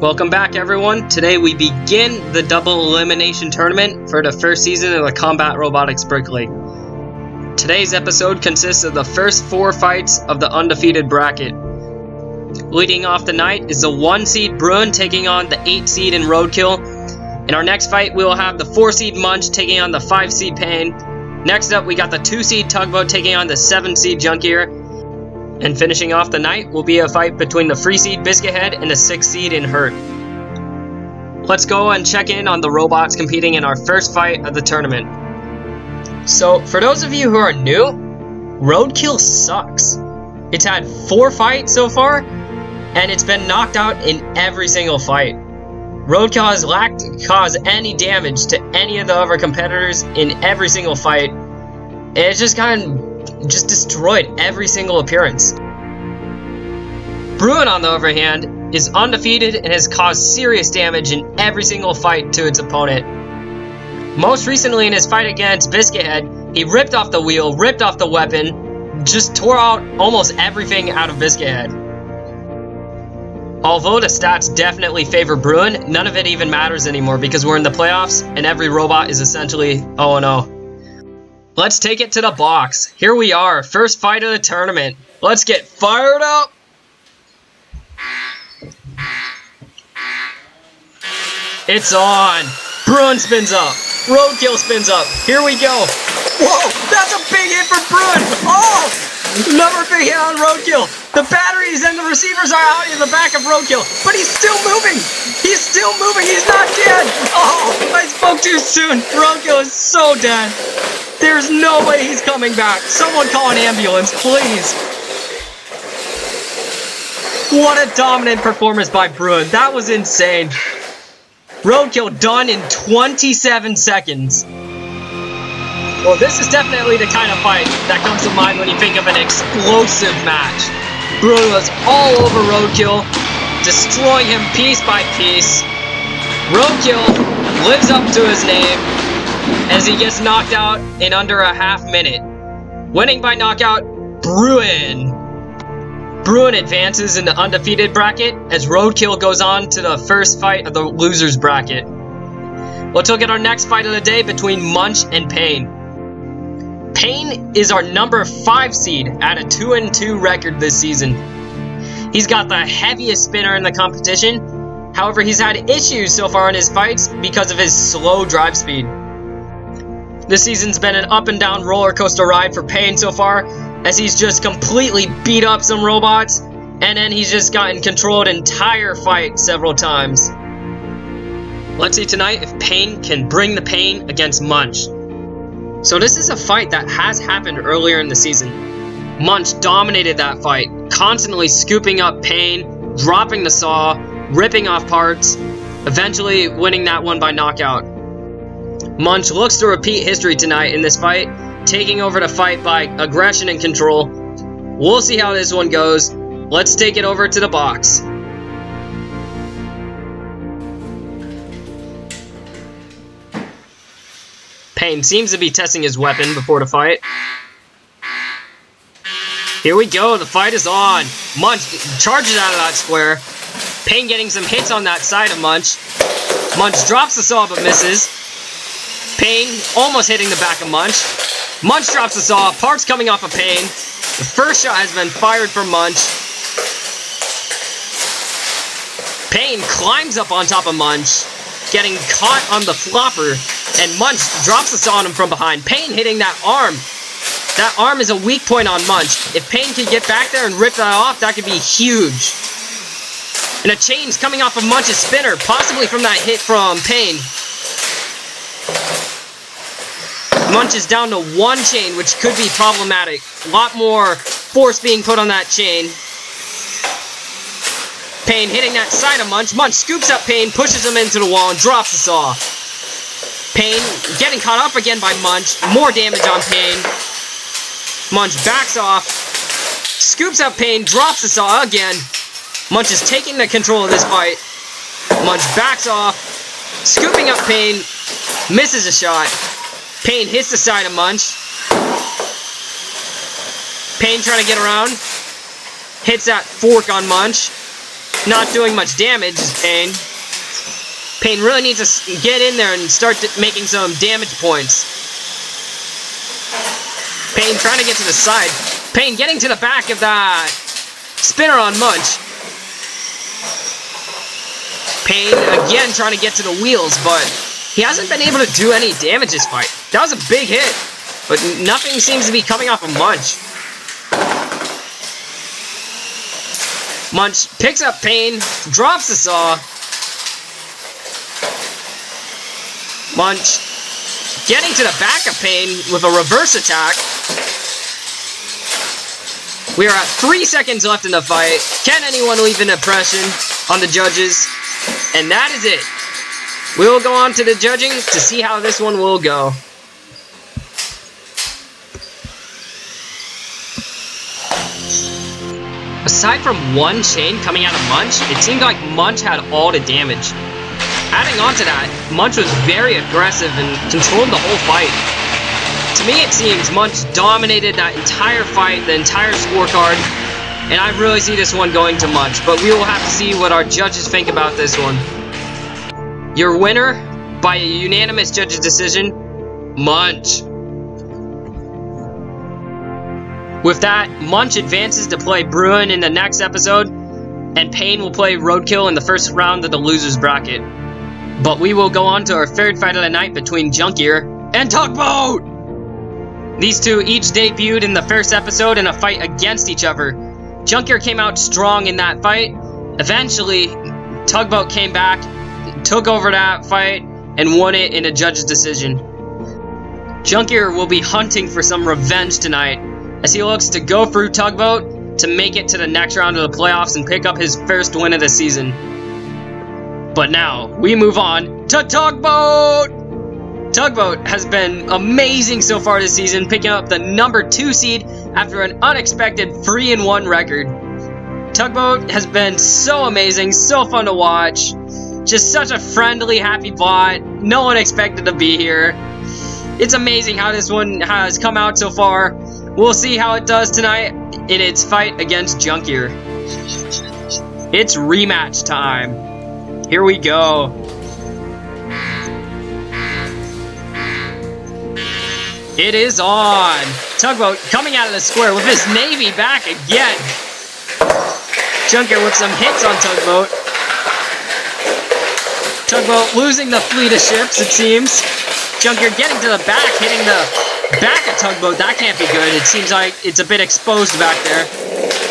Welcome back, everyone. Today we begin the double elimination tournament for the first season of the Combat Robotics Brick League. Today's episode consists of the first 4 fights of the undefeated bracket. Leading off the night is the 1 seed Bruin taking on the 8 seed in Roadkill. In our next fight, we will have the 4 seed Munch taking on the 5 seed Payne. Next up, we got the 2 seed Tugboat taking on the 7 seed Junkier. And finishing off the night will be a fight between the 3 seed Biscuit and the 6 seed in Hurt. Let's go and check in on the robots competing in our first fight of the tournament. So, for those of you who are new, Roadkill sucks. It's had 4 fights so far, and it's been knocked out in every single fight. Roadkill has lacked to cause any damage to any of the other competitors in every single fight, and it's just destroyed every single appearance. Bruin, on the other hand, is undefeated and has caused serious damage in every single fight to its opponent. Most recently in his fight against Biscuit, he ripped off the wheel, ripped off the weapon, just tore out almost everything out of Biscuit. Although the stats definitely favor Bruin, none of it even matters anymore because we're in the playoffs and every robot is essentially 0-0. Let's take it to the box. Here we are, first fight of the tournament. Let's get fired up! It's on! Bruin spins up. Roadkill spins up. Here we go. Whoa! That's a big hit for Bruin! Oh! Another big hit on Roadkill. The batteries and the receivers are out in the back of Roadkill, but he's still moving! He's still moving! He's not dead! Oh! I spoke too soon! Roadkill is so dead! There's no way he's coming back. Someone call an ambulance, please. What a dominant performance by Bruin. That was insane. Roadkill done in 27 seconds. Well, this is definitely the kind of fight that comes to mind when you think of an explosive match. Bruin was all over Roadkill, destroying him piece by piece. Roadkill lives up to his name as he gets knocked out in under a half minute. Winning by knockout, Bruin. Bruin advances in the undefeated bracket as Roadkill goes on to the first fight of the losers bracket. Let's look at our next fight of the day between Munch and Payne. Payne is our number 5 seed at a 2-2 record this season. He's got the heaviest spinner in the competition. However, he's had issues so far in his fights because of his slow drive speed. This season's been an up and down roller coaster ride for Payne so far, as he's just completely beat up some robots, and then he's just gotten controlled an entire fight several times. Let's see tonight if Payne can bring the pain against Munch. So this is a fight that has happened earlier in the season. Munch dominated that fight, constantly scooping up Payne, dropping the saw, ripping off parts, eventually winning that one by knockout. Munch looks to repeat history tonight in this fight, taking over the fight by aggression and control. We'll see how this one goes. Let's take it over to the box. Payne seems to be testing his weapon before the fight. Here we go, the fight is on. Munch charges out of that square. Payne getting some hits on that side of Munch. Munch drops the saw but misses. Payne almost hitting the back of Munch. Munch drops the saw, parts coming off of Payne. The first shot has been fired from Munch. Payne climbs up on top of Munch, getting caught on the flopper, and Munch drops the saw on him from behind. Payne hitting that arm. That arm is a weak point on Munch. If Payne can get back there and rip that off, that could be huge. And a chain's coming off of Munch's spinner, possibly from that hit from Payne. Munch is down to 1 chain, which could be problematic. A lot more force being put on that chain. Payne hitting that side of Munch. Munch scoops up Payne, pushes him into the wall, and drops the saw. Payne getting caught up again by Munch. More damage on Payne. Munch backs off. Scoops up Payne, drops the saw again. Munch is taking the control of this fight. Munch backs off. Scooping up Payne. Misses a shot. Payne hits the side of Munch. Payne trying to get around. Hits that fork on Munch. Not doing much damage, Payne. Payne really needs to get in there and start making some damage points. Payne trying to get to the side. Payne getting to the back of that spinner on Munch. Payne again trying to get to the wheels, but he hasn't been able to do any damage this fight. That was a big hit, but nothing seems to be coming off of Munch. Munch picks up Payne, drops the saw. Munch getting to the back of Payne with a reverse attack. We are at 3 seconds left in the fight. Can anyone leave an impression on the judges? And that is it. We will go on to the judging to see how this one will go. Aside from 1 chain coming out of Munch, it seemed like Munch had all the damage. Adding on to that, Munch was very aggressive and controlled the whole fight. To me, it seems Munch dominated that entire fight, the entire scorecard, and I really see this one going to Munch, but we will have to see what our judges think about this one. Your winner, by a unanimous judges decision, Munch. With that, Munch advances to play Bruin in the next episode, and Payne will play Roadkill in the first round of the loser's bracket. But we will go on to our third fight of the night between Junkier and Tugboat! These two each debuted in the first episode in a fight against each other. Junkier came out strong in that fight. Eventually, Tugboat came back, took over that fight, and won it in a judge's decision. Junkier will be hunting for some revenge tonight, as he looks to go through Tugboat to make it to the next round of the playoffs and pick up his first win of the season. But now, we move on to Tugboat! Tugboat has been amazing so far this season, picking up the number 2 seed after an unexpected 3-1 record. Tugboat has been so amazing, so fun to watch. Just such a friendly, happy bot. No one expected to be here. It's amazing how this one has come out so far. We'll see how it does tonight in its fight against Junkier. It's rematch time. Here we go. It is on. Tugboat coming out of the square with his navy back again. Junkier with some hits on Tugboat. Tugboat losing the fleet of ships, it seems. Junkier getting to the back, hitting the back of Tugboat. That can't be good. It seems like it's a bit exposed back there.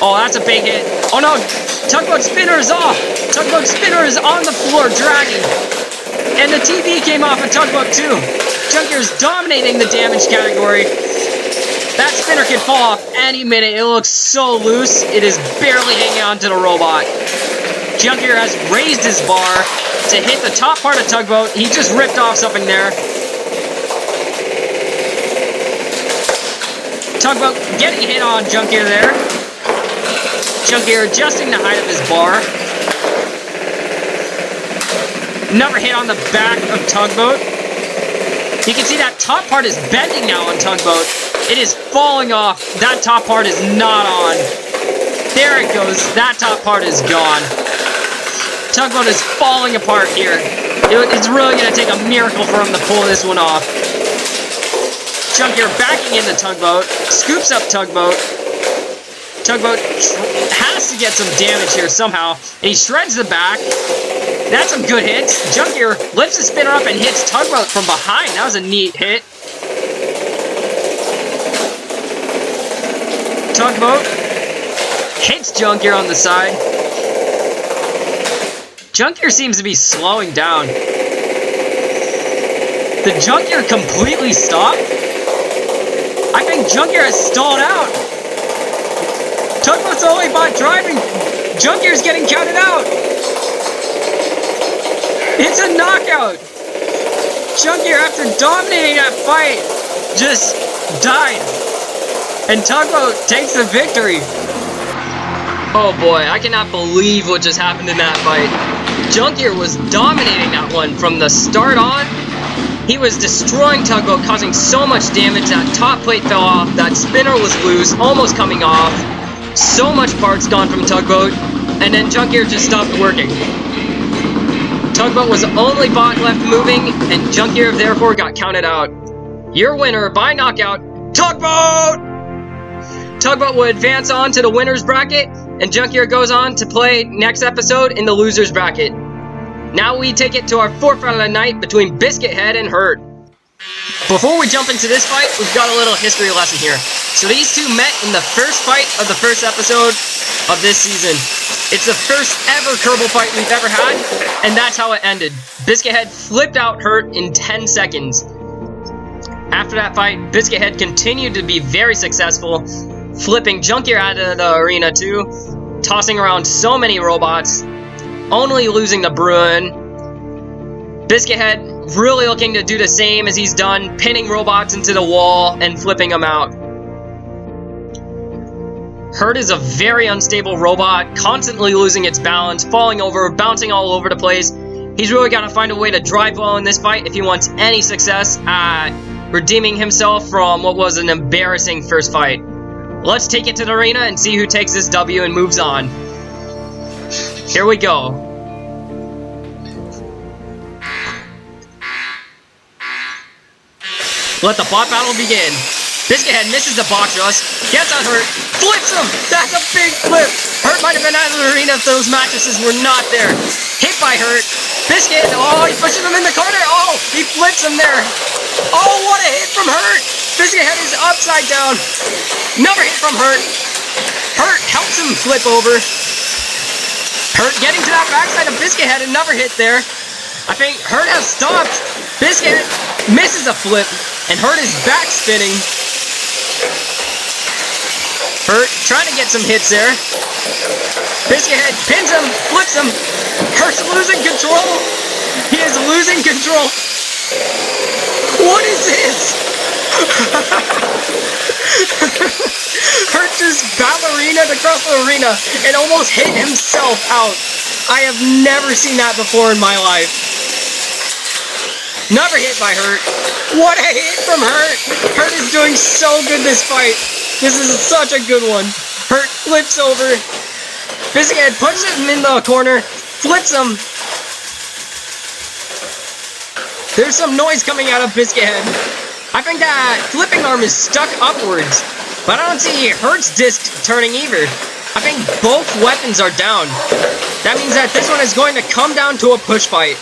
Oh, that's a big hit. Oh no, Tugboat spinner is off. Tugboat spinner is on the floor, dragging. And the TV came off of Tugboat too. Junkier's dominating the damage category. That spinner can fall off any minute. It looks so loose. It is barely hanging on to the robot. Junkier has raised his bar to hit the top part of Tugboat. He just ripped off something there. Tugboat getting hit on Junkier there. Junkier adjusting the height of his bar. Another hit on the back of Tugboat. You can see that top part is bending now on Tugboat. It is falling off. That top part is not on. There it goes. That top part is gone. Tugboat is falling apart here. It's really going to take a miracle for him to pull this one off. Junkier backing into Tugboat. Scoops up Tugboat. Tugboat has to get some damage here somehow. And he shreds the back. That's some good hits. Junkier lifts the spinner up and hits Tugboat from behind. That was a neat hit. Tugboat hits Junkier on the side. Junkier seems to be slowing down. Did Junkier completely stop? Junkier has stalled out. Tugboat's only bot driving. Junkier's getting counted out. It's a knockout. Junkier, after dominating that fight, just died. And Tugboat takes the victory. Oh boy, I cannot believe what just happened in that fight. Junkier was dominating that one from the start on. He was destroying Tugboat, causing so much damage. That top plate fell off. That spinner was loose, almost coming off. So much parts gone from Tugboat. And then Junkier just stopped working. Tugboat was the only bot left moving, and Junkier therefore got counted out. Your winner by knockout, Tugboat! Tugboat will advance on to the winner's bracket, and Junkier goes on to play next episode in the loser's bracket. Now we take it to our fourth fight of the night between Biscuit Head and Hurt. Before we jump into this fight, we've got a little history lesson here. So these two met in the first fight of the first episode of this season. It's the first ever Kerbal fight we've ever had, and that's how it ended. Biscuit Head flipped out Hurt in 10 seconds. After that fight, Biscuit Head continued to be very successful, flipping Junkier out of the arena too, tossing around so many robots, only losing to Bruin. Biscuit Head really looking to do the same as he's done, pinning robots into the wall and flipping them out. Hurt is a very unstable robot, constantly losing its balance, falling over, bouncing all over the place. He's really got to find a way to drive well in this fight if he wants any success at redeeming himself from what was an embarrassing first fight. Let's take it to the arena and see who takes this W and moves on. Here we go. Let the bot battle begin. Biscuit Head misses the box rush, gets on Hurt, flips him! That's a big flip! Hurt might have been out of the arena if those mattresses were not there. Hit by Hurt. Biscuit, oh, he pushes him in the corner. Oh, he flips him there. Oh, what a hit from Hurt! Biscuit Head is upside down. Another hit from Hurt. Hurt helps him flip over. Hurt getting to that backside of Biscuit Head, another hit there. I think Hurt has stopped. Biscuit misses a flip, and Hurt is back spinning. Hurt trying to get some hits there. Biscuit Head pins him, flips him. Hurt's losing control. He is losing control. What is this? Hurt just ballerinaed across the arena and almost hit himself out. I have never seen that before in my life. Another hit by Hurt. What a hit from Hurt! Hurt is doing so good this fight. This is such a good one. Hurt flips over. Biscuit Head punches him in the corner. Flips him. There's some noise coming out of Biscuit Head. I think that flipping arm is stuck upwards. But I don't see Hurt's disc turning either. I think both weapons are down. That means that this one is going to come down to a push fight.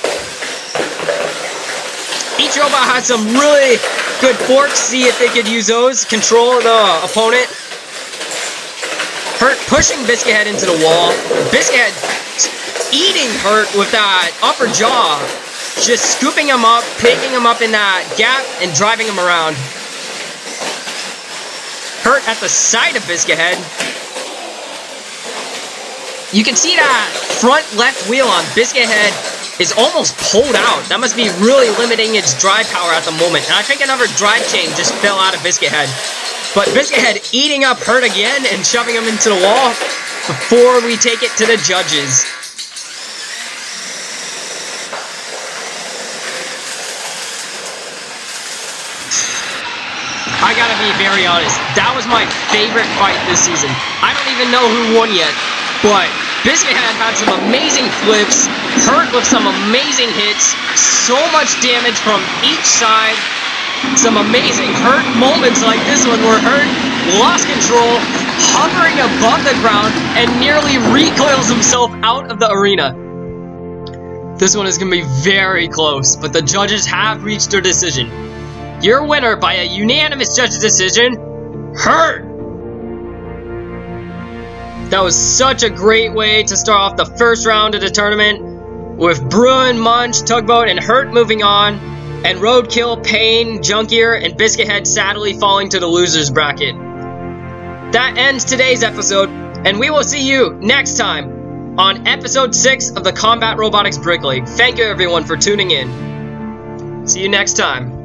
Each robot has some really good forks. See if they could use those. Control the opponent. Hurt pushing Biscuit Head into the wall. Biscuit Head eating Hurt with that upper jaw. Just scooping him up, picking him up in that gap, and driving him around. Hurt at the side of Biscuit Head. You can see that front left wheel on Biscuit Head is almost pulled out. That must be really limiting its drive power at the moment. And I think another drive chain just fell out of Biscuit Head. But Biscuit Head eating up Hurt again and shoving him into the wall before we take it to the judges. I gotta be very honest, that was my favorite fight this season. I don't even know who won yet, but Biscuit Head had some amazing flips, Hurt with some amazing hits, so much damage from each side, some amazing Hurt moments like this one where Hurt lost control, hovering above the ground, and nearly recoils himself out of the arena. This one is going to be very close, but the judges have reached their decision. Your winner by a unanimous judge's decision, Hurt! That was such a great way to start off the first round of the tournament, with Bruin, Munch, Tugboat, and Hurt moving on. and Roadkill, Payne, Junkier, and Biscuit sadly falling to the losers bracket. That ends today's episode, and we will see you next time on episode 6 of the Combat Robotics Brick League. Thank you everyone for tuning in. See you next time.